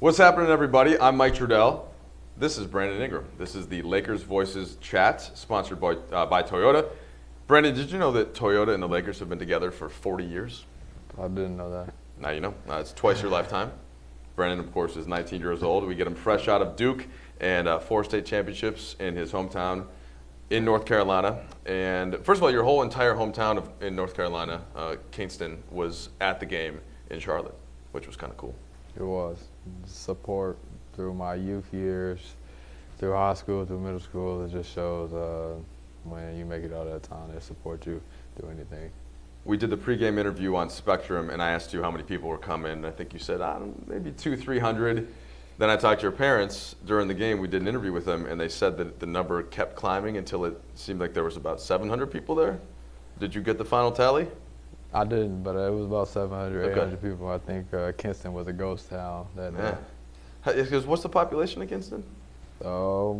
What's happening, everybody? I'm Mike Trudell. This is Brandon Ingram. This is the Lakers Voices Chat, sponsored by Toyota. Brandon, did you know that Toyota and the Lakers have been together for 40 years? I didn't know that. Now you know. It's twice your lifetime. Brandon, of course, is 19 years old. We get him fresh out of Duke and 4 state championships in his hometown in North Carolina. And first of all, your whole entire hometown in North Carolina, Kingston, was at the game in Charlotte, which was kind of cool. It was. Support through my youth years, through high school, through middle school, it just shows when you make it out of that town, they support you, do anything. We did the pregame interview on Spectrum, and I asked you how many people were coming. I think you said, maybe 200-300. Then I talked to your parents during the game. We did an interview with them, and they said that the number kept climbing until it seemed like there was about 700 people there. Did you get the final tally? I didn't, but it was about 700, 800 people. I think Kinston was a ghost town that day. Because what's the population of Kinston? I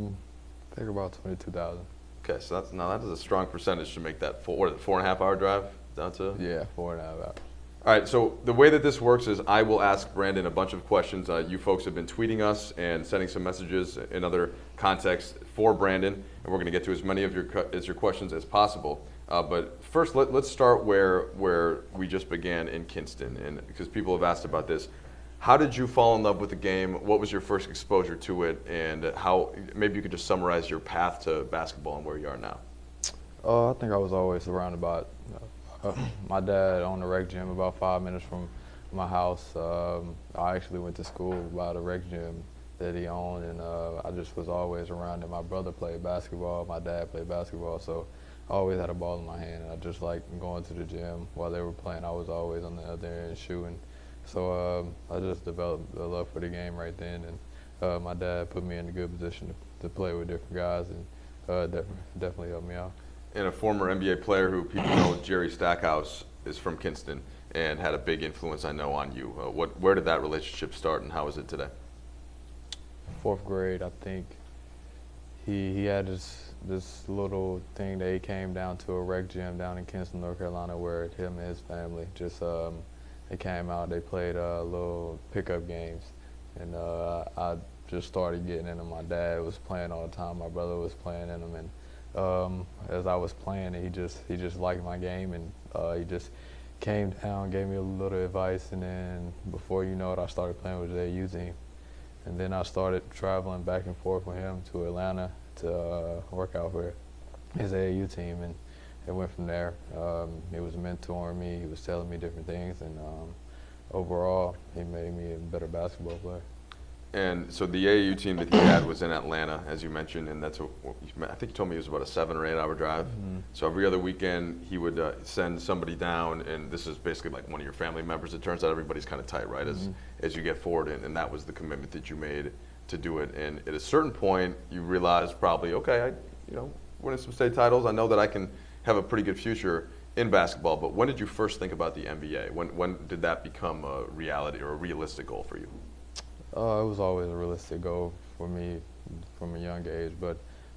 think about 22,000. Okay, so that is a strong percentage to make that 4.5 hour drive down to? Yeah, 4.5 hours. All right, so the way that this works is I will ask Brandon a bunch of questions. You folks have been tweeting us and sending some messages in other contexts for Brandon, and we're going to get to as many of your questions as possible. But first, let's start where we just began in Kinston, and because people have asked about this. How did you fall in love with the game? What was your first exposure to it, and how? Maybe you could just summarize your path to basketball and where you are now. I think I was always surrounded by it. My dad owned a rec gym about 5 minutes from my house. I actually went to school by the rec gym that he owned, and I just was always around it. My brother played basketball, my dad played basketball, so I always had a ball in my hand. And I just liked going to the gym while they were playing. I was always on the other end shooting. So I just developed a love for the game right then, and my dad put me in a good position to play with different guys, and definitely helped me out. And a former NBA player who people know, Jerry Stackhouse, is from Kinston and had a big influence, I know, on you. Where did that relationship start, and how is it today? 4th grade, I think. He had this little thing that he came down to a rec gym down in Kinston, North Carolina, where him and his family just they came out. They played little pickup games, and I just started getting into them. My dad was playing all the time. My brother was playing in them, and as I was playing, he just liked my game, and he just came down, gave me a little advice, and then before you know it, I started playing with the AU team. And then I started traveling back and forth with him to Atlanta to work out for his AAU team, and it went from there. He was mentoring me, he was telling me different things, and overall, he made me a better basketball player. And so the AAU team that he had was in Atlanta, as you mentioned, and I think you told me it was about a 7 or 8 hour drive. Mm-hmm. So every other weekend he would send somebody down, and this is basically like one of your family members. It turns out everybody's kind of tight, right, as you get forward, and that was the commitment that you made to do it. And at a certain point, you realized probably, okay, winning some state titles, I know that I can have a pretty good future in basketball. But when did you first think about the NBA? When did that become a reality or a realistic goal for you? It was always a realistic goal for me from a young age, but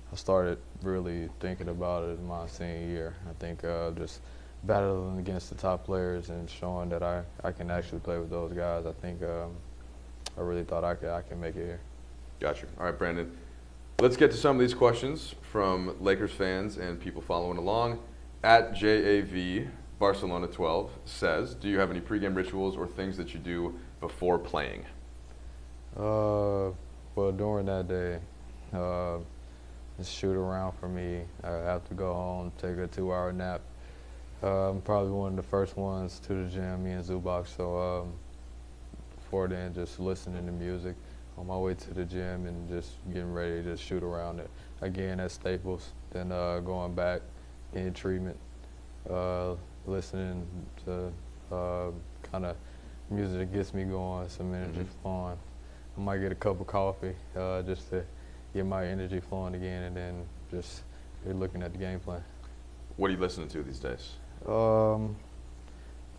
I started really thinking about it in my senior year. I think just battling against the top players and showing that I can actually play with those guys, I think I really thought I can make it here. Gotcha. All right, Brandon. Let's get to some of these questions from Lakers fans and people following along. At JAV Barcelona 12 says, do you have any pregame rituals or things that you do before playing? Well, during that day, it's shoot around for me. I have to go home, take a 2-hour nap. I'm probably one of the first ones to the gym, me and Zubac. So before then, just listening to music on my way to the gym and just getting ready to shoot around it again at Staples. Then going back, getting treatment, listening to kind of music that gets me going, some energy flowing. I might get a cup of coffee just to get my energy flowing again, and then just looking at the game plan. What are you listening to these days? For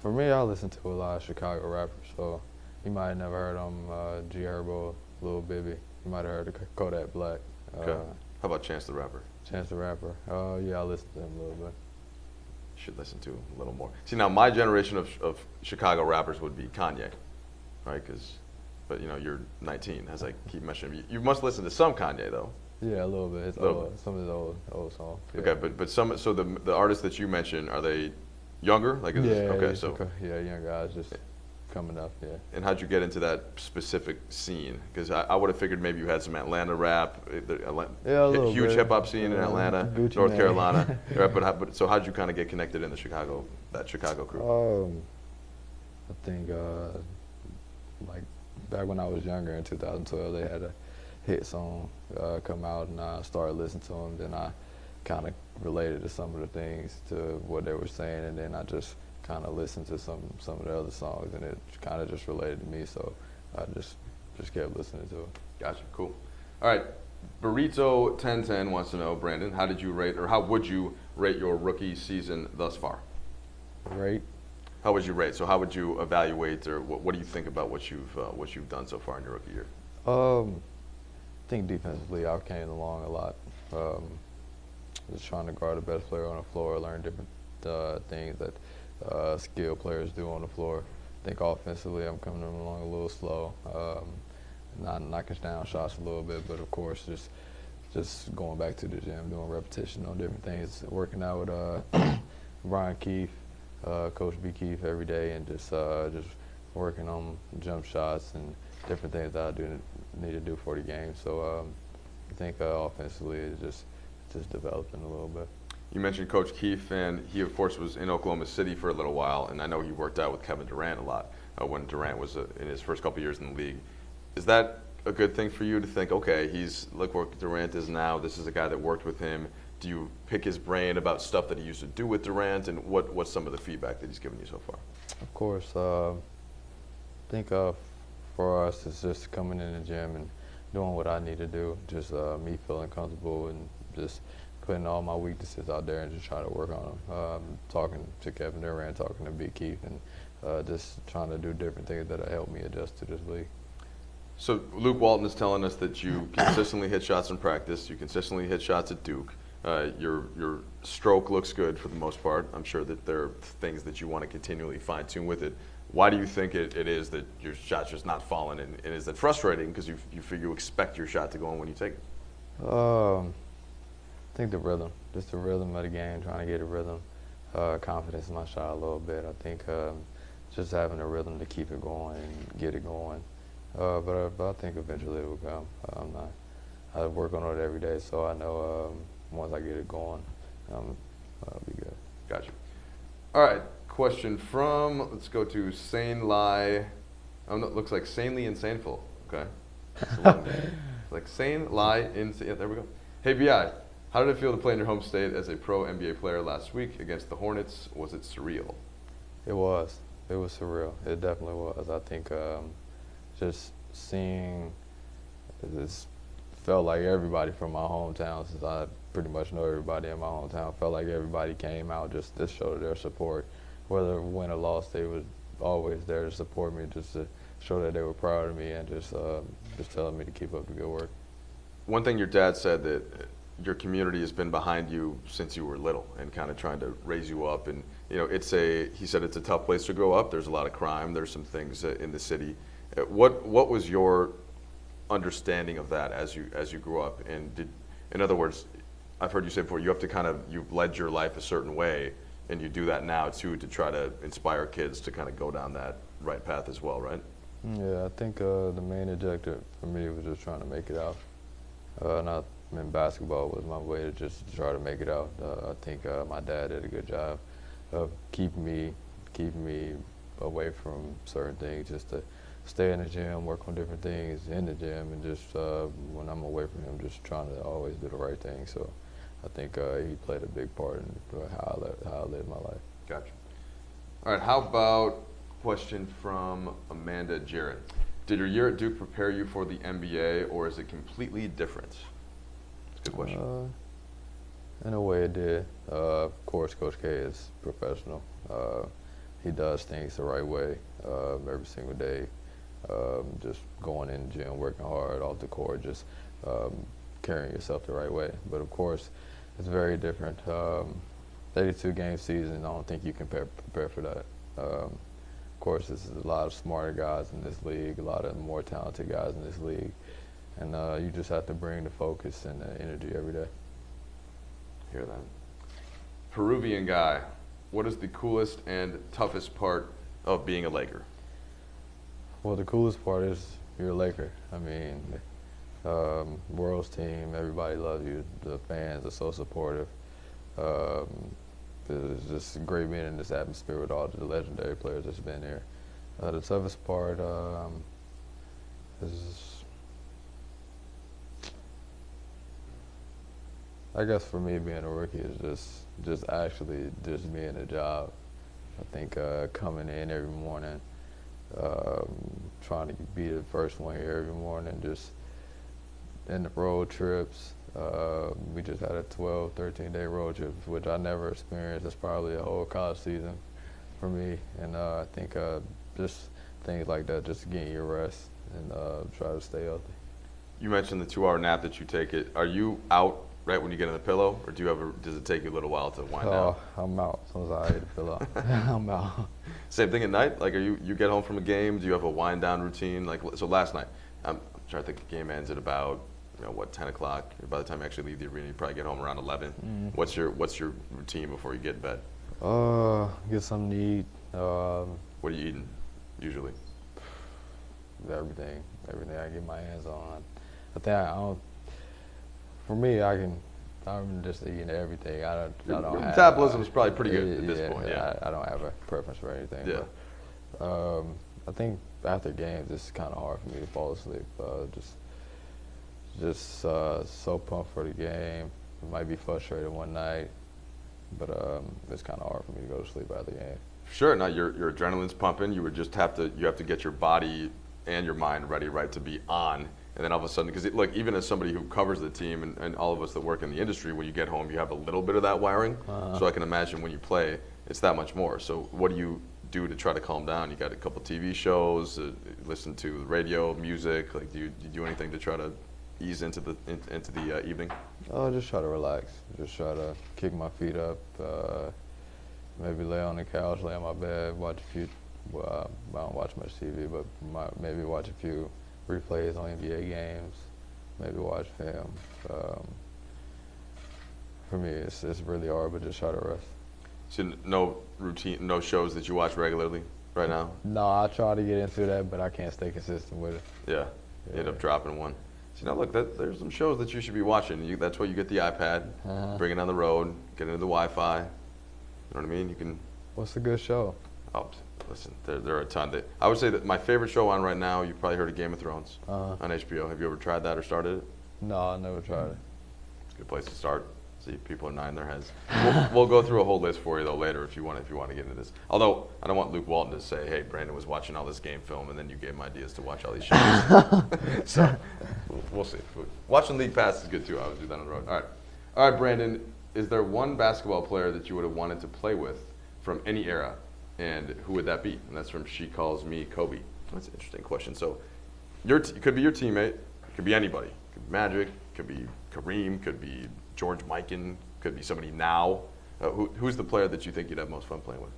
me, I listen to a lot of Chicago rappers. So you might have never heard them, G Herbo, Lil Bibby. You might have heard of Kodak Black. Okay. How about Chance the Rapper? Chance the Rapper. Yeah, I listen to him a little bit. You should listen to a little more. See, now my generation of Chicago rappers would be Kanye, right? Because but you're 19, as I keep mentioning. You must listen to some Kanye though. Yeah, a little bit. It's old, some of his old songs. Yeah. Okay, but some. So the artists that you mentioned, are they younger? Like young guys just coming up. Yeah. And how'd you get into that specific scene? Because I would have figured maybe you had some Atlanta rap, a huge bit. hip hop scene in Atlanta, Gucci North Mane. Carolina. Right, but so how'd you kind of get connected in that Chicago crew? I think like back when I was younger in 2012, they had a hit song come out, and I started listening to them. Then I kind of related to some of the things to what they were saying, and then I just kind of listened to some of the other songs, and it kind of just related to me. So I just kept listening to it. Gotcha. Cool. All right. Burrito 1010 wants to know, Brandon, how would you rate your rookie season thus far? Rate? How would you rate? So how would you evaluate, or what do you think about what you've done so far in your rookie year? I think defensively I came along a lot. Just trying to guard the best player on the floor, learn different things that skilled players do on the floor. I think offensively I'm coming along a little slow, not knocking down shots a little bit, but of course just going back to the gym, doing repetition on different things, working out with Brian Keefe, Coach B. Keefe every day, and just working on jump shots and different things that I need to do for the game. So I think offensively it's just developing a little bit. You mentioned Coach Keefe, and he, of course, was in Oklahoma City for a little while, and I know he worked out with Kevin Durant a lot when Durant was in his first couple years in the league. Is that a good thing for you to think, okay, look where Durant is now, this is a guy that worked with him? Do you pick his brain about stuff that he used to do with Durant, and what's some of the feedback that he's given you so far? Of course. I think for us, it's just coming in the gym and doing what I need to do, just me feeling comfortable and just putting all my weaknesses out there and just trying to work on them. Talking to Kevin Durant, talking to Big Keith, and just trying to do different things that help me adjust to this league. So Luke Walton is telling us that you consistently hit shots in practice, you consistently hit shots at Duke. Your stroke looks good for the most part. I'm sure that there are things that you want to continually fine-tune with it. Why do you think it is that your shot's just not falling, and is that frustrating because you expect your shot to go in when you take it? I think the rhythm, just the rhythm of the game, trying to get a rhythm, confidence in my shot a little bit. I think just having a rhythm to keep it going and get it going. But I think eventually it will come. I work on it every day, so I know once I get it going, I'll be good. Gotcha. All right, question from, let's go to Sane Lai. Oh, no, it looks like Sanely and Saneful. Okay. That's a long name. Like Sane Lai yeah, there we go. Hey, B.I., how did it feel to play in your home state as a pro NBA player last week against the Hornets? Was it surreal? It was. It was surreal. It definitely was. I think just seeing this felt like everybody from my hometown, since I pretty much know everybody in my hometown, felt like everybody came out just to show their support. Whether win or loss, they were always there to support me, just to show that they were proud of me, and just telling me to keep up the good work. One thing your dad said, that your community has been behind you since you were little and kind of trying to raise you up. And he said it's a tough place to grow up. There's a lot of crime. There's some things in the city. What was your understanding of that as you grew up? And in other words, I've heard you say before, you've led your life a certain way, and you do that now too to try to inspire kids to kind of go down that right path as well, right? Yeah, I think the main objective for me was just trying to make it out. Basketball was my way to just try to make it out. I think my dad did a good job of keeping me away from certain things, just to stay in the gym, work on different things in the gym, and just when I'm away from him, just trying to always do the right thing. So I think he played a big part in how I lived my life. Gotcha. All right, how about question from Amanda Jarrett? Did your year at Duke prepare you for the NBA, or is it completely different? Good question. In a way it did. Of course, Coach K is professional. He does things the right way every single day. Just going in the gym, working hard off the court, just carrying yourself the right way. But of course, it's very different. 32-game season, I don't think you can prepare for that. Of course, there's a lot of smarter guys in this league, a lot of more talented guys in this league, and you just have to bring the focus and the energy every day. Hear that? Peruvian guy, what is the coolest and toughest part of being a Laker? Well, the coolest part is you're a Laker. I mean, world's team, everybody loves you. The fans are so supportive. It's just great being in this atmosphere with all the legendary players that's been here. The toughest part is, I guess for me being a rookie, is just actually just being a job. I think coming in every morning, trying to be the first one here every morning, just in the road trips. We just had a 12, 13-day road trip, which I never experienced. It's probably a whole college season for me. And I think just things like that, just getting your rest and try to stay healthy. You mentioned the 2-hour nap that you take. Are you out right when you get in the pillow, or does it take you a little while to wind down? I'm out as soon as I hit the pillow. I'm out. Same thing at night? Like, you get home from a game, do you have a wind down routine? Like, so last night, I'm trying to think, the game ends at about, 10 o'clock? By the time you actually leave the arena, you probably get home around 11. What's your routine before you get in bed? Get something to eat. What are you eating, usually? Everything I get my hands on. I think for me, I'm just eating everything. I don't metabolism is probably pretty good at this point. Yeah, I don't have a preference for anything. Yeah. But, I think after games, it's kind of hard for me to fall asleep. Just so pumped for the game. Might be frustrated one night, but it's kind of hard for me to go to sleep after the game. Sure. Now your adrenaline's pumping. You have to get your body and your mind ready, right, to be on. And then all of a sudden, because look, even as somebody who covers the team and all of us that work in the industry, when you get home, you have a little bit of that wiring. So I can imagine when you play, it's that much more. So what do you do to try to calm down? You got a couple TV shows, listen to radio, music. Like, do you do anything to try to ease into the evening? Oh, just try to relax. Just try to kick my feet up. Maybe lay on the couch, lay on my bed, watch a few. Well, I don't watch much TV, but maybe watch a few replays on NBA games, maybe watch film. For me, it's really hard, but just try to rest. So no routine, no shows that you watch regularly right now? No, I try to get into that, but I can't stay consistent with it. Yeah, you end up dropping one. So now look, there's some shows that you should be watching. That's why you get the iPad, bring it on the road, get into the Wi-Fi. You know what I mean? You can. What's a good show? Oh, listen, there are a ton. I would say that my favorite show on right now, you've probably heard of Game of Thrones on HBO. Have you ever tried that or started it? No, I never tried it. It's a good place to start. See, people are nodding their heads. We'll go through a whole list for you though later if you want to get into this. Although I don't want Luke Walton to say, "Hey, Brandon was watching all this game film, and then you gave him ideas to watch all these shows." So we'll see. Watching League Pass is good too. I would do that on the road. All right, Brandon. Is there one basketball player that you would have wanted to play with from any era? And who would that be? And that's from She Calls Me Kobe. That's an interesting question. So it could be your teammate. It could be anybody. It could be Magic. It could be Kareem. Could be George Mikan. Could be somebody now. Who's the player that you think you'd have most fun playing with?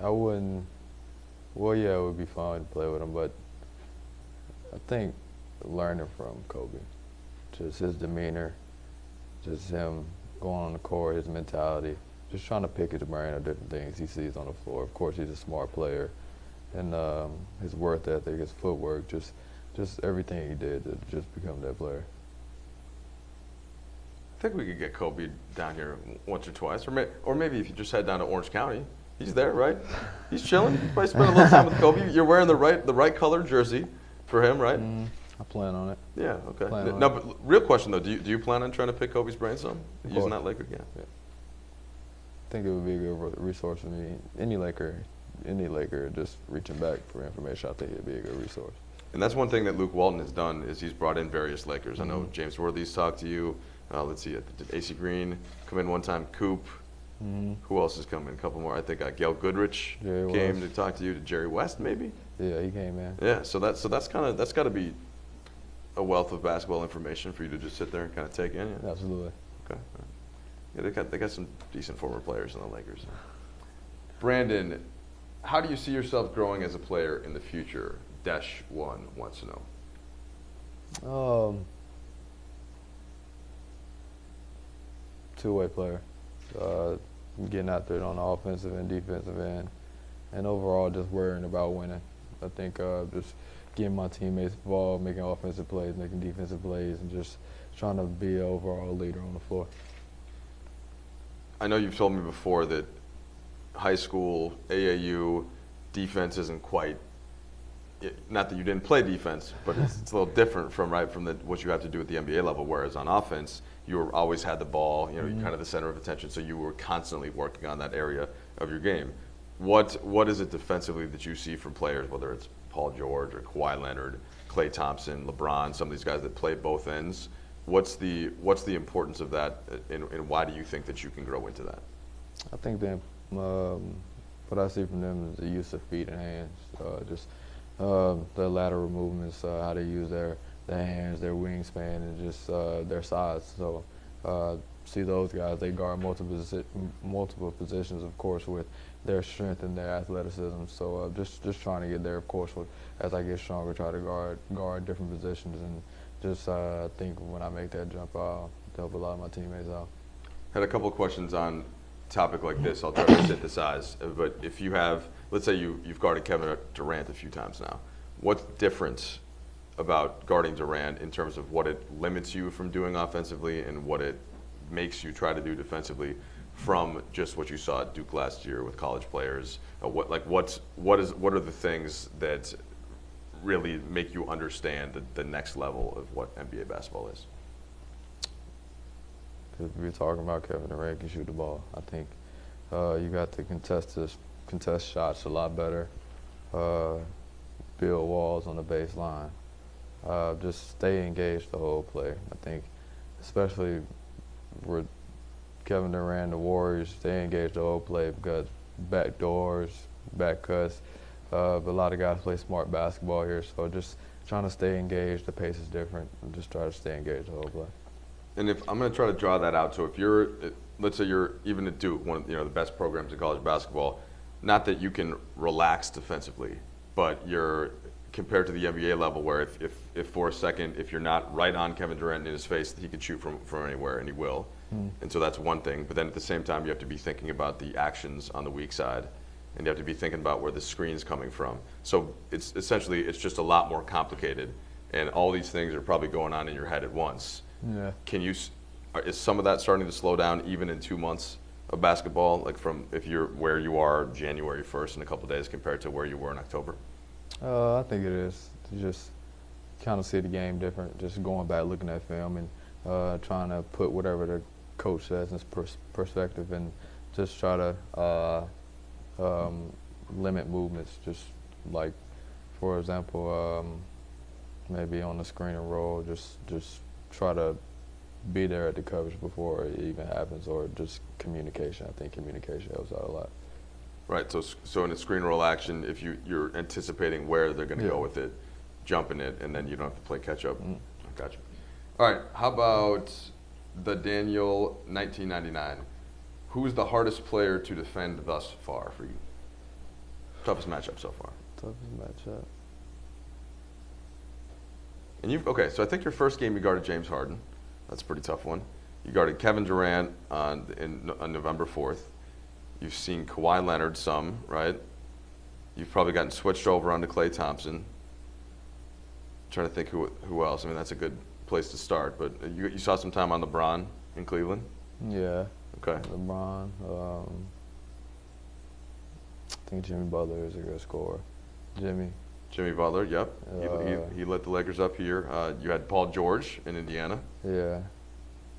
I wouldn't. Well, yeah, it would be fun to play with him, but I think learning from Kobe, just his demeanor, just him going on the court, his mentality, just trying to pick his brain of different things he sees on the floor. Of course, he's a smart player, and his work ethic, his footwork, just everything he did to just become that player. I think we could get Kobe down here once or twice, or maybe if you just head down to Orange County, he's there, right? He's chilling. You probably spend a little time with Kobe. You're wearing the right color jersey for him, right? I plan on it. Yeah, okay. No, but real question though, do you plan on trying to pick Kobe's brain some? Using that Laker? Yeah. I think it would be a good resource for me. Any Laker, just reaching back for information, I think it'd be a good resource. And that's one thing that Luke Walton has done is he's brought in various Lakers. I know James Worthy's talked to you. Let's see, did AC Green come in one time? Coop. Who else has come in? A couple more. I think Gail Goodrich came to talk to you. To Jerry West, maybe. Yeah, he came in. Yeah, so that's got to be a wealth of basketball information for you to just sit there and kind of take in. Yeah? Absolutely. Okay. Yeah, they got some decent former players in the Lakers. Brandon, how do you see yourself growing as a player in the future? Dash1 wants to know. Two-way player, getting out there on the offensive and defensive end, and overall just worrying about winning. I think just getting my teammates involved, making offensive plays, making defensive plays, and just trying to be an overall leader on the floor. I know you've told me before that high school, AAU, defense isn't quite, not that you didn't play defense, but it's a little different from what you have to do at the NBA level, whereas on offense, you were always had the ball, you're kind of the center of attention, so you were constantly working on that area of your game. What is it defensively that you see from players, whether it's Paul George or Kawhi Leonard, Klay Thompson, LeBron, some of these guys that play both ends? What's the importance of that, and why do you think that you can grow into that? I think that what I see from them is the use of feet and hands, just the lateral movements, how they use their hands, their wingspan, and just their size. So see those guys, they guard multiple positions, of course, with their strength and their athleticism. So just trying to get there, of course, as I get stronger, try to guard different positions, and just think when I make that jump, I'll help a lot of my teammates out. Had a couple of questions on a topic like this. I'll try to synthesize. But if you have, let's say you've guarded Kevin Durant a few times now. What's different about guarding Durant in terms of what it limits you from doing offensively and what it makes you try to do defensively from just what you saw at Duke last year with college players? What are the things that really make you understand the next level of what NBA basketball is? If you're talking about Kevin Durant can shoot the ball, I think you got to contest shots a lot better, build walls on the baseline, just stay engaged the whole play. I think especially with Kevin Durant, the Warriors, stay engaged the whole play because back doors, back cuts. But a lot of guys play smart basketball here, so just trying to stay engaged. The pace is different, and just try to stay engaged the whole play. And if I'm going to try to draw that out, so if you're, let's say you're even at Duke, one of the best programs in college basketball, not that you can relax defensively, but you're compared to the NBA level, where if for a second, if you're not right on Kevin Durant in his face, he can shoot from anywhere, and he will. And so that's one thing. But then at the same time, you have to be thinking about the actions on the weak side, and you have to be thinking about where the screen's coming from. So it's essentially, it's just a lot more complicated, and all these things are probably going on in your head at once. Yeah. Is some of that starting to slow down even in 2 months of basketball, like from if you're where you are January 1st in a couple of days compared to where you were in October? I think it is. You just kind of see the game different, just going back, looking at film, and trying to put whatever the coach says in perspective, and just try to limit movements. Just like, for example, maybe on the screen and roll, just try to be there at the coverage before it even happens, or just communication. I think communication helps out a lot. Right, so in a screen roll action, if you're anticipating where they're going to go with it, jumping it, and then you don't have to play catch up. Gotcha. All right, how about the Daniel 1999? Who's the hardest player to defend thus far for you? Toughest matchup so far? Toughest matchup. And okay, so I think your first game you guarded James Harden. That's a pretty tough one. You guarded Kevin Durant on November 4th. You've seen Kawhi Leonard some, right? You've probably gotten switched over onto Klay Thompson. I'm trying to think who else. I mean, that's a good place to start. But you saw some time on LeBron in Cleveland? Yeah. Okay. LeBron. I think Jimmy Butler is a good scorer. Jimmy Butler, yep. He lit the Lakers up here. You had Paul George in Indiana. Yeah.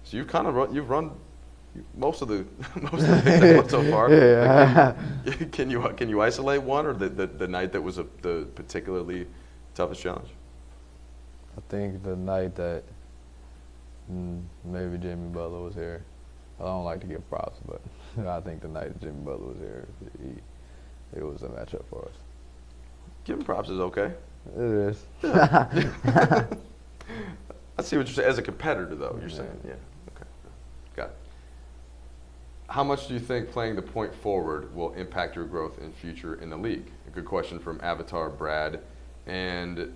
So you've run most of the things so far. Yeah. Like, can you isolate one, or the night that was the particularly toughest challenge? I think the night that maybe Jimmy Butler was here. I don't like to give props, but I think the night that Jimmy Butler was here, it was a matchup for us. Giving props is okay. It is. Yeah. I see what you're saying. As a competitor, though, you're saying, yeah. Okay, got it. how much do you think playing the point forward will impact your growth in future in the league? A good question from Avatar Brad. And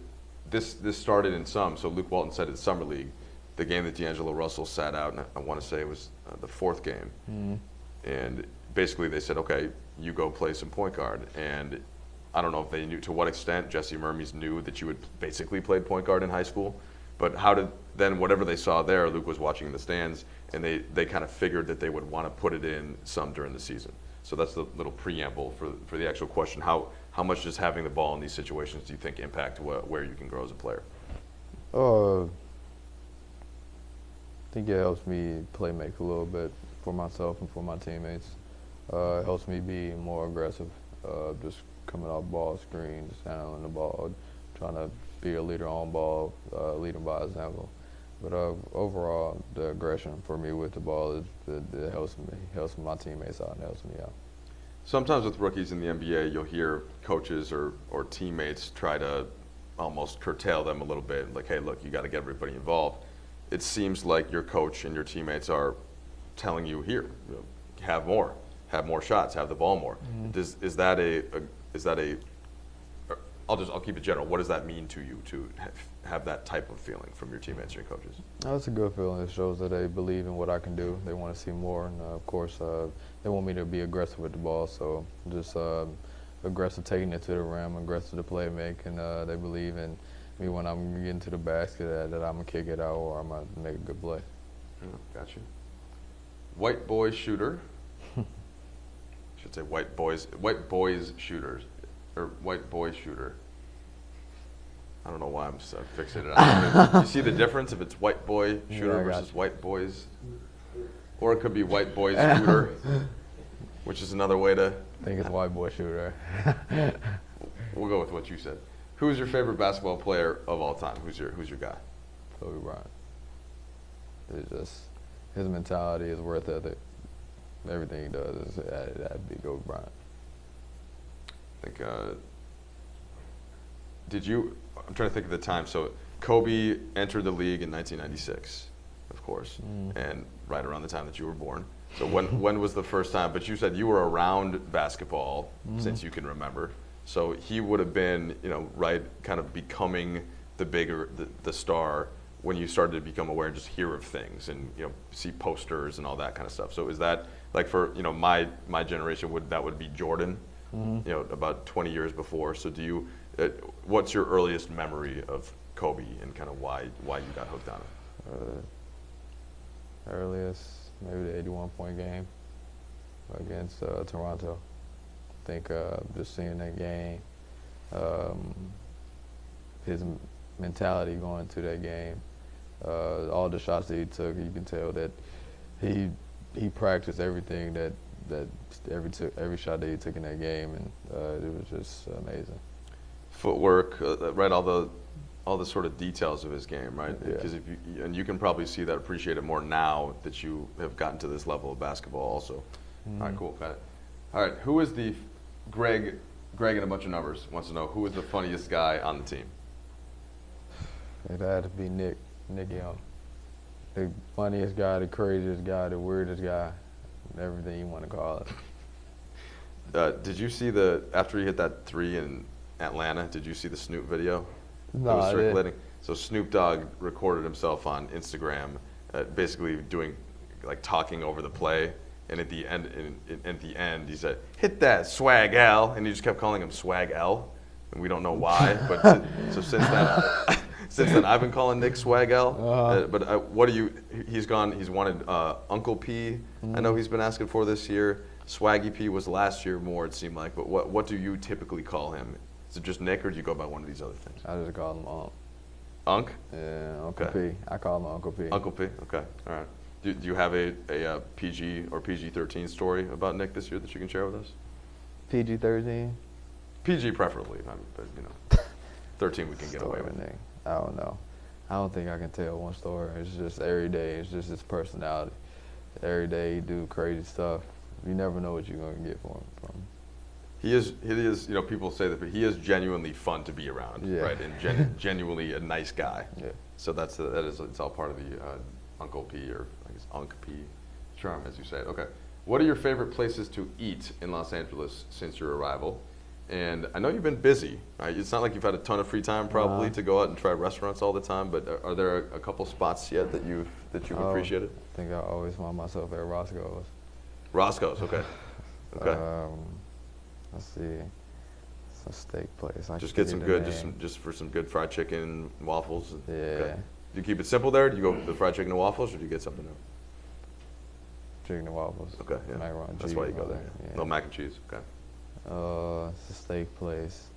this started in some. So Luke Walton said at Summer League, the game that D'Angelo Russell sat out, and I want to say it was the fourth game. And basically they said, okay, you go play some point guard. And I don't know if they knew to what extent Jesse Mermes knew that you had basically played point guard in high school. But how did then whatever they saw there, Luke was watching in the stands, and they kind of figured that they would want to put it in some during the season. So that's the little preamble for the actual question. How much does having the ball in these situations do you think impact where you can grow as a player? I think it helps me play make a little bit for myself and for my teammates. It helps me be more aggressive, just coming off ball screens, handling the ball, trying to be a leader on ball, leading by example. But overall, the aggression for me with the ball it helps my teammates out and helps me out. Sometimes with rookies in the NBA, you'll hear coaches or teammates try to almost curtail them a little bit, like, hey, look, you got to get everybody involved. It seems like your coach and your teammates are telling you, here, have more shots, have the ball more. Is that a I'll keep it general. What does that mean to you to have that type of feeling from your teammates and your coaches? That's a good feeling. It shows that they believe in what I can do. They want to see more, and of course, they want me to be aggressive with the ball. So just aggressive taking it to the rim, aggressive to play make, and they believe in me when I'm getting to the basket that I'm gonna kick it out or I'm gonna make a good play. Got you. White boy shooter. Should say white boys shooters. Or white boy shooter. I don't know why I'm so fixated on it. You see the difference if it's white boy shooter versus white boys? Or it could be white boys shooter, which is another way to... I think it's white boy shooter. We'll go with what you said. Who's your favorite basketball player of all time? Who's your guy? Kobe Bryant. It's just his mentality, his work ethic, everything he does is that'd be Kobe Bryant. I think, I'm trying to think of the time. So Kobe entered the league in 1996, of course, and right around the time that you were born. So when was the first time? But you said you were around basketball since you can remember. So he would have been, right, kind of becoming the star when you started to become aware and just hear of things and, see posters and all that kind of stuff. So is that, like for, my generation, that would be Jordan? About 20 years before. So what's your earliest memory of Kobe and kind of why you got hooked on him? Earliest, maybe the 81-point game against Toronto. I think just seeing that game, his mentality going to that game, all the shots that he took, you can tell that he practiced everything that every shot that he took in that game, and it was just amazing. Footwork, right? All the sort of details of his game, right? Because you can probably see that, appreciate it more now that you have gotten to this level of basketball, also. All right, cool, got it. All right, who is the Greg in a bunch of numbers wants to know who is the funniest guy on the team? It had to be Nick Young, the funniest guy, the craziest guy, the weirdest guy. Everything you want to call it. Did you see after he hit that three in Atlanta, did you see the Snoop video? No, that was circulating? So Snoop Dogg recorded himself on Instagram, basically talking over the play, and at the end, he said, "Hit that, Swag L," and he just kept calling him Swag L, and we don't know why. But so since then, I've been calling Nick Swag L. But what do you? He's wanted Uncle P. I know he's been asking for this year. Swaggy P was last year more, it seemed like. But what do you typically call him? Is it just Nick, or do you go by one of these other things? I just call him Unc. Unc? Yeah, Uncle P. I call him Uncle P. Uncle P. Okay, all right. Do you have a PG or PG-13 story about Nick this year that you can share with us? PG-13? PG preferably, but 13 we can get away with. Nick. I don't know. I don't think I can tell one story. It's just every day. It's just his personality. Every day he do crazy stuff. You never know what you're going to get from him. He is. People say that, but he is genuinely fun to be around, right? And genuinely a nice guy. Yeah. So it's all part of the Uncle P, or I guess Unc P charm, as you say it. Okay. What are your favorite places to eat in Los Angeles since your arrival? And I know you've been busy, right? It's not like you've had a ton of free time probably to go out and try restaurants all the time, but are there a couple spots yet that you've appreciated? I think I always find myself at Roscoe's. Roscoe's, okay. Okay. Let's see. It's a steak place. Just get some good, just for some good fried chicken, waffles. Yeah. Okay. Do you keep it simple there? Do you go with the fried chicken and waffles, or do you get something else? Chicken and waffles. Okay, yeah. Macaroni and That's cheese, why you go all there. that, yeah. No mac and cheese. Okay. It's a steak place.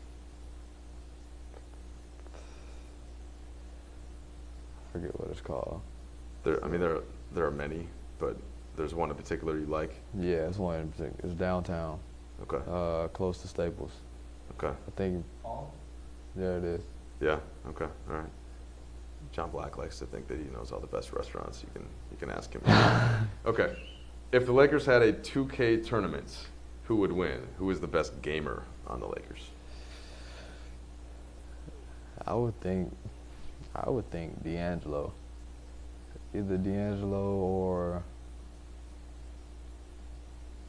I forget what it's called. There are many, but there's one in particular you like. Yeah, it's one in particular. It's downtown. Okay. Close to Staples. Okay. I think. There it is. Yeah. Okay. All right. John Black likes to think that he knows all the best restaurants. You can ask him. Okay. If the Lakers had a 2K tournament, who would win? Who is the best gamer on the Lakers? I would think D'Angelo. Either D'Angelo or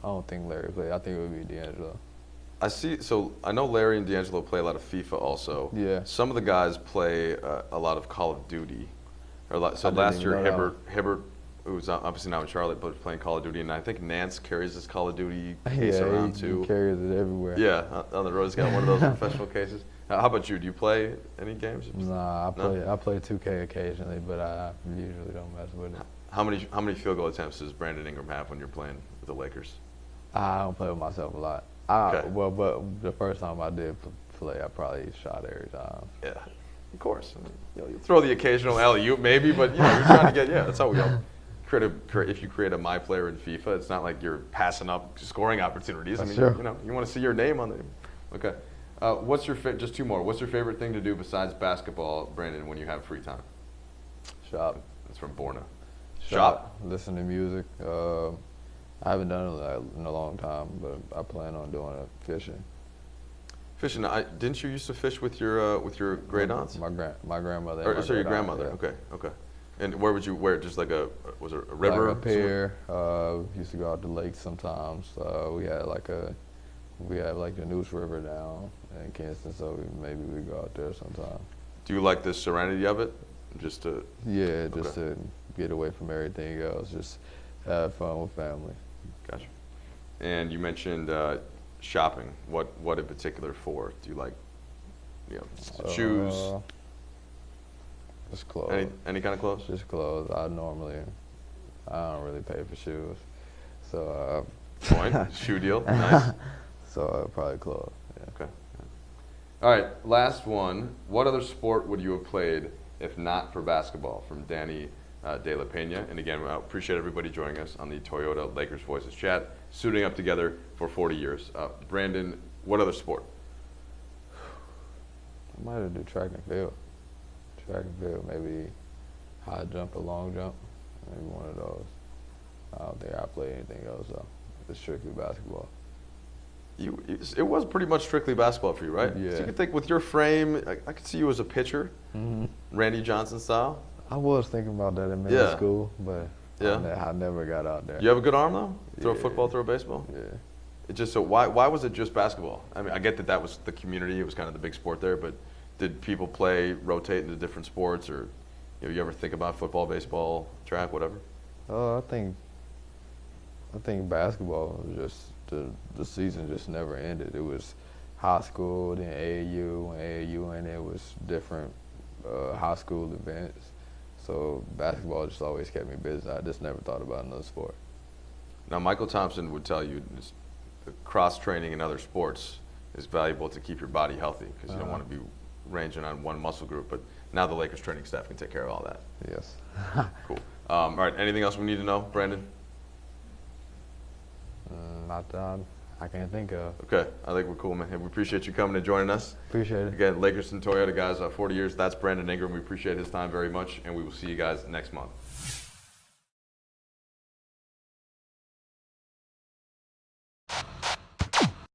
I don't think Larry played. I think it would be D'Angelo. I see. So I know Larry and D'Angelo play a lot of FIFA also. Yeah. Some of the guys play a lot of Call of Duty. So I didn't last even year, know Hibbert, who's obviously now in Charlotte, but was playing Call of Duty, and I think Nance carries his Call of Duty case around too. He carries it everywhere. Yeah, on the road, he's got one of those professional cases. How about you? Do you play any games? Nah, I play 2K occasionally, but I usually don't mess with it. How many field goal attempts does Brandon Ingram have when you're playing with the Lakers? I don't play with myself a lot. Okay. Well, but the first time I did play, I probably shot every time. Yeah, of course. I mean, you throw the occasional alley-oop maybe, but you're trying to get, that's how we all if you create a my player in FIFA, it's not like you're passing up scoring opportunities. I mean, sure. You want to see your name on there. Okay. What's your just two more? What's your favorite thing to do besides basketball, Brandon, when you have free time? Shop. That's from Borna. Shop. Listen to music. I haven't done it in a long time, but I plan on doing it. Fishing. Fishing. Didn't you used to fish with your great aunts? My grandmother. Or, sorry, your grandmother. Yeah. Okay. Okay. And where would you? Where? Just like was it a river? Like up here. Used to go out to lakes sometimes. We had like the Neuse River down in Kingston, so maybe we go out there sometime. Do you like the serenity of it? Just to. Yeah, just to get away from everything else. Just have fun with family. Gotcha. And you mentioned shopping. What in particular for? Do you like, shoes? Just clothes. Any kind of clothes? Just clothes. I don't really pay for shoes, so. Point. Shoe deal. Nice. So probably clothes. Yeah. Okay. All right. Last one. What other sport would you have played if not for basketball? From Danny De La Pena. And again, I appreciate everybody joining us on the Toyota Lakers Voices chat, suiting up together for 40 years. Brandon, what other sport? I might have do track and field. Track and field, maybe high jump or long jump, maybe one of those. I don't think I play anything else though. It's strictly basketball. It was pretty much strictly basketball for you, right? Yeah. So you could think with your frame, I could see you as a pitcher, Randy Johnson style. I was thinking about that in middle school, but I never got out there. You have a good arm though? Throw a Yeah. football, throw a baseball? Yeah. It just why was it just basketball? I mean, I get that was the community, it was kind of the big sport there, but did people rotate into different sports, or you ever think about football, baseball, track, whatever? I think basketball was just the season just never ended. It was high school, then AAU, and it was different high school events. So basketball just always kept me busy. I just never thought about another sport. Now, Michael Thompson would tell you the cross-training in other sports is valuable to keep your body healthy because you don't want to be ranging on one muscle group. But now the Lakers training staff can take care of all that. Yes. Cool. All right, anything else we need to know, Brandon? Not that I can't think of. Okay, I think we're cool, man. We appreciate you coming and joining us. Appreciate it. Again, Lakers and Toyota guys, 40 years. That's Brandon Ingram. We appreciate his time very much, and we will see you guys next month.